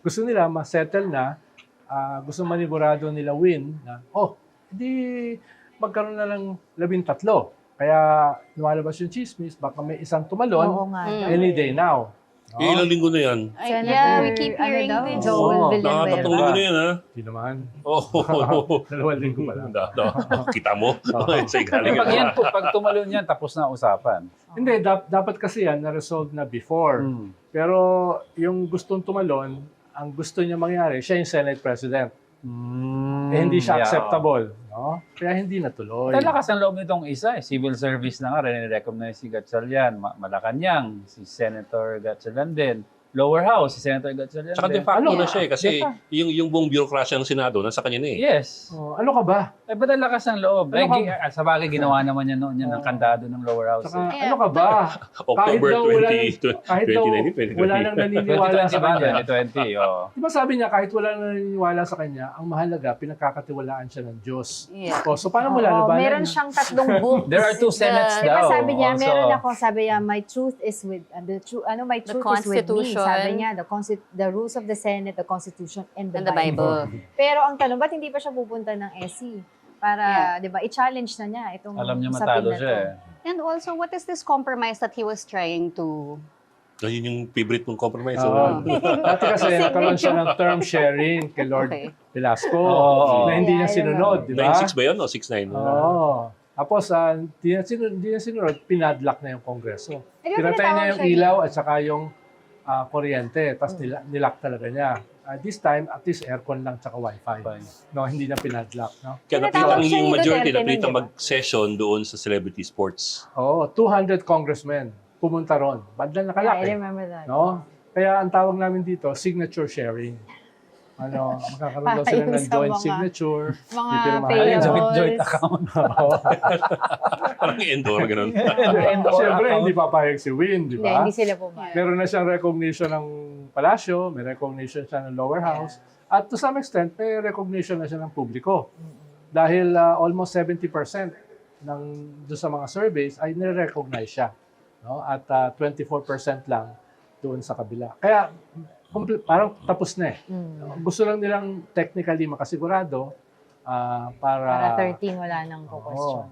gusto nila ma-settle na, gusto manigurado nila win na, hindi magkaroon na ng 13. Kaya lumalabas yung chismis, baka may isang tumalon Oo nga. any day now. No? Ilang linggo na yan. Yeah, we keep hearing this. Joel Nakatatlong Villanueva. linggo na yan, ha? Hindi naman. Oo. 2 linggo pa lang. Kita mo? Sa galing Pag, yan, pag tumalon yan, tapos na ang usapan. Hindi, dapat kasi yan na-resolve na before. Pero yung gustong tumalon, ang gusto niya mangyari, siya yung Senate President. Hindi siya acceptable. No? Kaya hindi natuloy. Talakas ang loob nitong isa. Civil service na nga, recognize si Gatchalian. Malacanang, si Senator Gatchalian din. Lower House, si Senator Gatchalian Tsaka de din. facto na siya kasi yung buong bureaucracy ng Senado nasa kanya na eh. Yes. Ano ka ba? Ba't ang lakas ng loob? Sa bagay, ginawa naman niya noon yan ng kandado ng lower house. Saka, ano ka ba? October Kahit daw 2019, wala nang naniniwala sa 2020 ba? kanya. 2020, oo. Di ba sabi niya, kahit wala nang naniniwala sa kanya, ang mahalaga, pinagkakatiwalaan siya ng Diyos. Yeah. So, paano mo lalabanan? Meron siyang 3 books. There are 2 senates Di ba daw. sabi niya, also. meron ako, sabi niya, my truth is with, my truth is with me. Constitution. Sabi niya, the rules of the Senate, the Constitution, and the And the Bible. Bible. Pero ang tanong, ba't hindi pa siya pupunta ng SC? Para, di ba, i-challenge na niya itong Alam niya usapin matalo na siya to. eh. And also, what is this compromise that he was trying to... Yun yung favorite mong compromise. Dati kasi nagkaroon siya ng term sharing kay Lord Okay. Velasco Oo. na hindi niya Yeah, sinunod, di ba? 9-6 ba yun o 6-9? Oo. Tapos, hindi niya sinunod, pinadlock na yung Kongreso. Eh, di ba Pinatay niya yung tinatawag siya ilaw at saka yung kuryente. Tapos nilock talaga niya. This time, at least aircon lang tsaka wifi. No, hindi na pinadlock. No? Kaya Tinatawag napitang siya yung ni majority, Duterte nun, napitang di ba? mag-session doon sa celebrity sports. Oo, 200 congressmen pumunta ron. Banda Yeah, I nakalaki. remember that. No? Kaya ang tawag namin dito, signature sharing. Magkakaroon daw Para sila yung ng sa joint mga- signature. Mga pipirmahan. Ay, payables. joint account. Parang endor, ganun. Siyempre, hindi papayag si Win, di Hindi, ba? hindi sila pumayag. Meron na siyang recognition ng palasyo, may recognition siya ng lower house, at to some extent, may recognition na siya ng publiko. Dahil almost 70% ng doon sa mga surveys ay nire-recognize siya. No? At 24% lang doon sa kabila. Kaya parang tapos na eh. Gusto lang nilang technically makasigurado Para para 13, wala nang question.